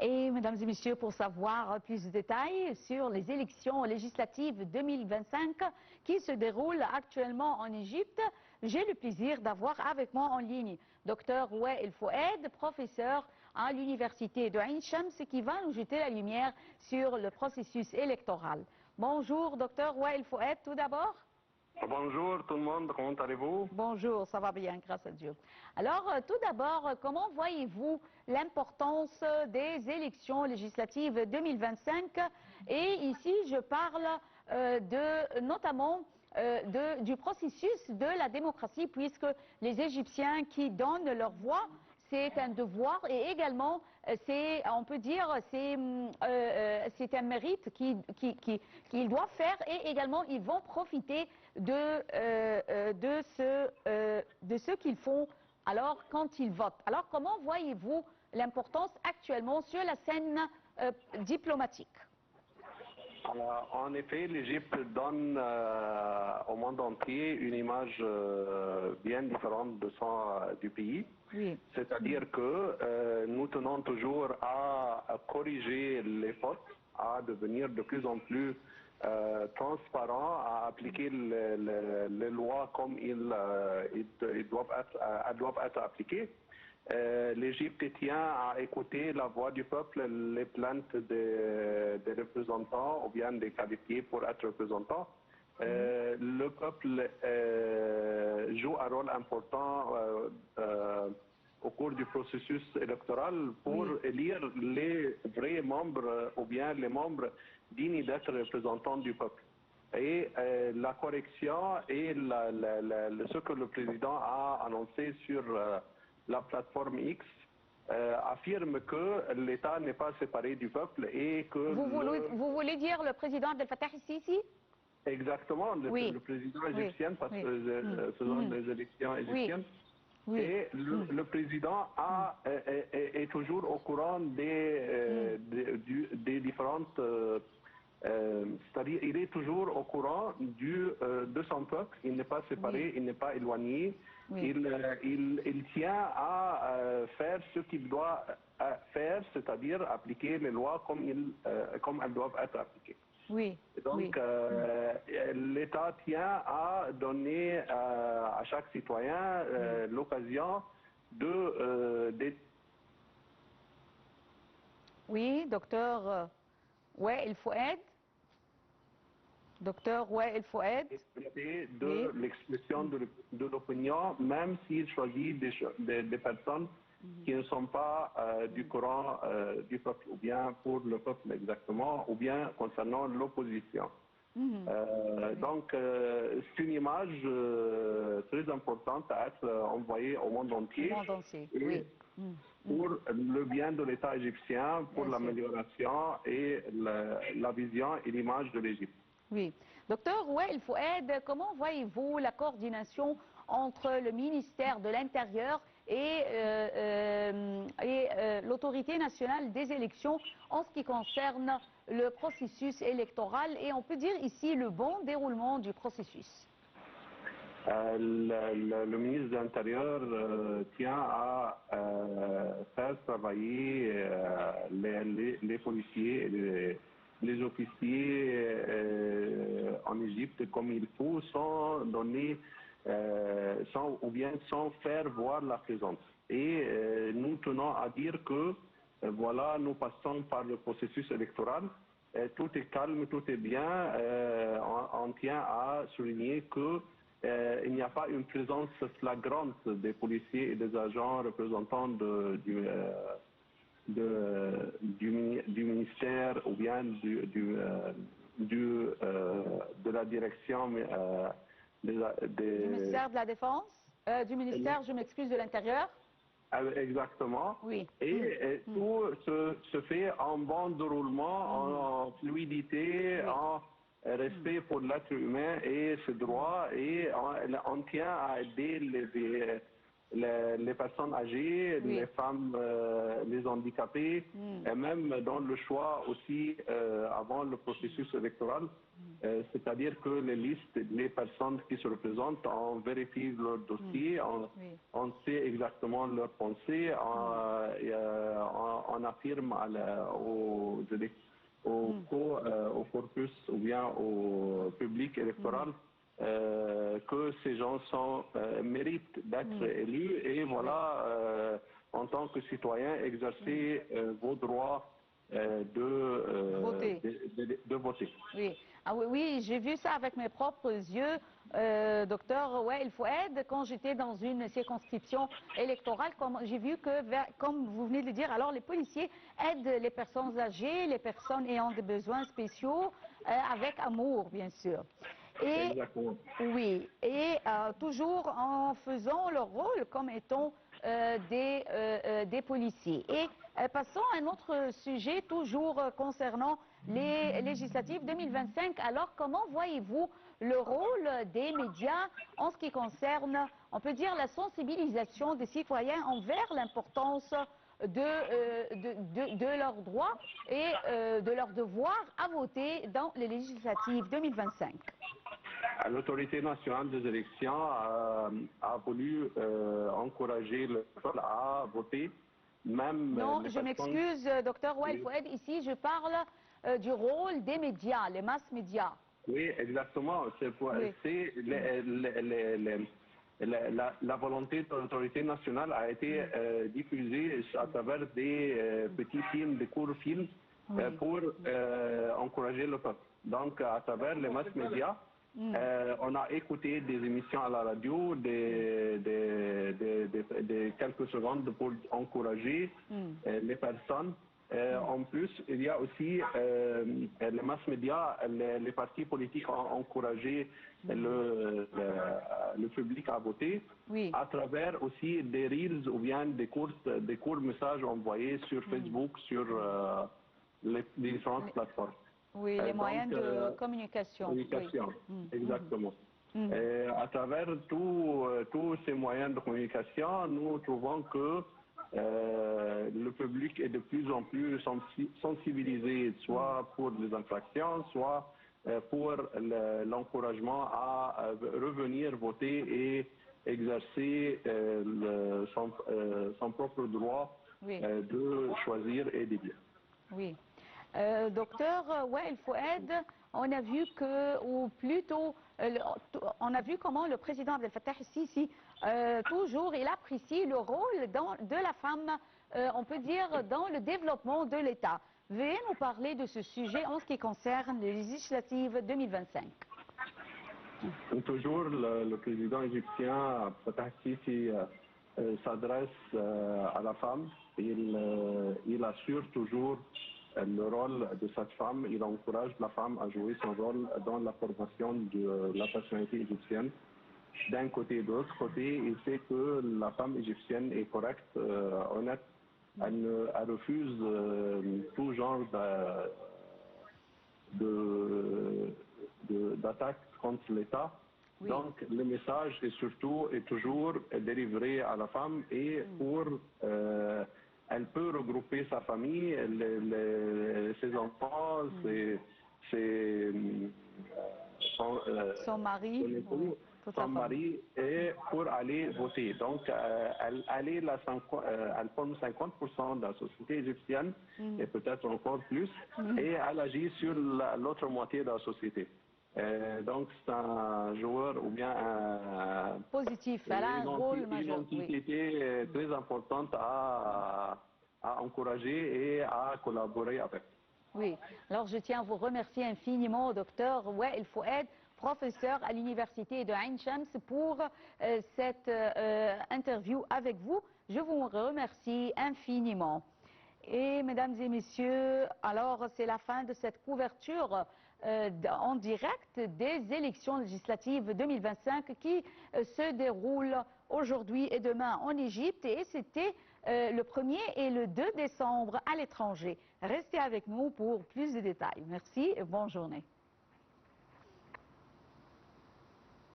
Et mesdames et messieurs, pour savoir plus de détails sur les élections législatives 2025 qui se déroulent actuellement en Égypte, j'ai le plaisir d'avoir avec moi en ligne Dr Wael Fouad, professeur à l'université de Ain Shams, qui va nous jeter la lumière sur le processus électoral. Bonjour Dr Wael Fouad, tout d'abord. Bonjour tout le monde, comment allez-vous? Bonjour, ça va bien, grâce à Dieu. Alors, tout d'abord, comment voyez-vous l'importance des élections législatives 2025? Et ici, je parle notamment du processus de la démocratie, puisque les Égyptiens qui donnent leur voix, c'est un devoir et également, on peut dire, c'est un mérite qu'ils doivent faire et également ils vont profiter de ce qu'ils font alors quand ils votent. Alors comment voyez-vous l'importance actuellement sur la scène diplomatique? En effet, l'Égypte donne au monde entier une image bien différente du pays. Oui. C'est-à-dire que nous tenons toujours à corriger les fautes, à devenir de plus en plus transparents, à appliquer les lois comme elles doivent être appliquées. L'Égypte tient à écouter la voix du peuple, les plaintes des représentants ou bien des qualifiés pour être représentants. Le peuple joue un rôle important au cours du processus électoral pour élire les vrais membres ou bien les membres dignes d'être représentants du peuple. Et la correction et ce que le président a annoncé sur la plateforme X affirme que l'État n'est pas séparé du peuple et que... Vous voulez dire le président Abdel Fattah el-Sisi? Exactement, le président égyptien, parce que ce sont des élections égyptiennes. Oui. Et le président est toujours au courant des différentes... c'est-à-dire il est toujours au courant de son peuple, il n'est pas séparé, il n'est pas éloigné, il tient à faire ce qu'il doit faire, c'est-à-dire appliquer les lois comme elles doivent être appliquées. Oui. Donc l'État tient à donner à chaque citoyen l'occasion Oui, docteur Wael Fouad. Docteur Wael Fouad. De l'expression de l'opinion, même s'il choisit des personnes qui ne sont pas du courant du peuple, ou bien pour le peuple exactement, ou bien concernant l'opposition. Donc, c'est une image très importante à être envoyée au monde entier. Pour le bien de l'État égyptien, pour l'amélioration et la vision et l'image de l'Égypte. Oui. Docteur Wael Fouad, comment voyez-vous la coordination entre le ministère de l'Intérieur et l'autorité nationale des élections en ce qui concerne le processus électoral et on peut dire ici le bon déroulement du processus? Le ministre de l'Intérieur tient à faire travailler les policiers et les officiers en Égypte comme il faut, sans faire voir la présence. Et nous tenons à dire que voilà, nous passons par le processus électoral, tout est calme, tout est bien, on tient à souligner que il n'y a pas une présence flagrante des policiers et des agents représentants du ministère ou bien de la direction du ministère de la Défense, du ministère, je m'excuse, de l'Intérieur. Exactement. Oui. Et tout se fait en bon déroulement, en fluidité, en respect pour l'être humain et ses droits, et on tient à aider les personnes âgées, les femmes, les handicapés, et même dans le choix aussi avant le processus électoral. C'est-à-dire que les personnes qui se représentent, on vérifie leur dossier, on sait exactement leurs pensées, on affirme au corpus ou bien au public électoral que ces gens méritent d'être élus et voilà, en tant que citoyen, exercer vos droits de voter. Oui, ah oui, oui, j'ai vu ça avec mes propres yeux, docteur Wael Fouad, quand j'étais dans une circonscription électorale, j'ai vu que, comme vous venez de le dire, alors les policiers aident les personnes âgées, les personnes ayant des besoins spéciaux, avec amour, bien sûr. Et, exactement. Oui, et toujours en faisant leur rôle comme étant des policiers. Et passons à un autre sujet, toujours concernant les législatives 2025. Alors, comment voyez-vous le rôle des médias en ce qui concerne, on peut dire, la sensibilisation des citoyens envers l'importance de leurs droits et de leur devoir à voter dans les législatives 2025? L'autorité nationale des élections a voulu encourager le peuple à voter, même non, les je m'excuse, docteur Wael Fouad, ici je parle du rôle des médias, les masses médias. Oui, exactement. C'est la volonté de l'autorité nationale a été diffusée à travers des petits films, des courts films pour encourager le peuple. Donc, à travers les masses médias, on a écouté des émissions à la radio, des quelques secondes pour encourager les personnes. En plus, il y a aussi les masses médias, les partis politiques ont encouragé le public à voter à travers aussi des reels ou bien des courts messages envoyés sur Facebook, sur les différentes plateformes. Oui, les moyens de communication. Communication, exactement. À travers tous ces moyens de communication, nous trouvons que le public est de plus en plus sensibilisé, soit pour les infractions, soit pour l'encouragement à revenir voter et exercer son propre droit de choisir et d'élire. Oui. Docteur Wael Fouad, on a vu que, ou plutôt, on a vu comment le président Abdel Fattah el-Sisi, toujours, il apprécie le rôle de la femme, on peut dire, dans le développement de l'État. Veuillez nous parler de ce sujet en ce qui concerne les législatives 2025. Toujours, le président égyptien Fattah el-Sisi s'adresse à la femme. Il assure toujours le rôle de cette femme. Il encourage la femme à jouer son rôle dans la formation de la personnalité égyptienne. D'un côté et de l'autre côté, il sait que la femme égyptienne est correcte, honnête. Elle refuse tout genre d'attaque contre l'État. Donc le message est toujours délivré à la femme et elle peut regrouper sa famille, ses enfants, son mari, son mari, et pour aller voter. Donc elle forme 50% de la société égyptienne et peut-être encore plus, et elle agit sur l'autre moitié de la société. Donc c'est un joueur ou bien positif, elle a un rôle majeur. Une entité très importante à encourager et à collaborer avec. Oui, alors je tiens à vous remercier infiniment, docteur Wael Fouad, professeur à l'université de Ain Shams, pour cette interview avec vous. Je vous remercie infiniment. Et mesdames et messieurs, alors c'est la fin de cette couverture en direct des élections législatives 2025 qui se déroulent aujourd'hui et demain en Égypte, et c'était le 1er et le 2 décembre à l'étranger. Restez avec nous pour plus de détails. Merci et bonne journée.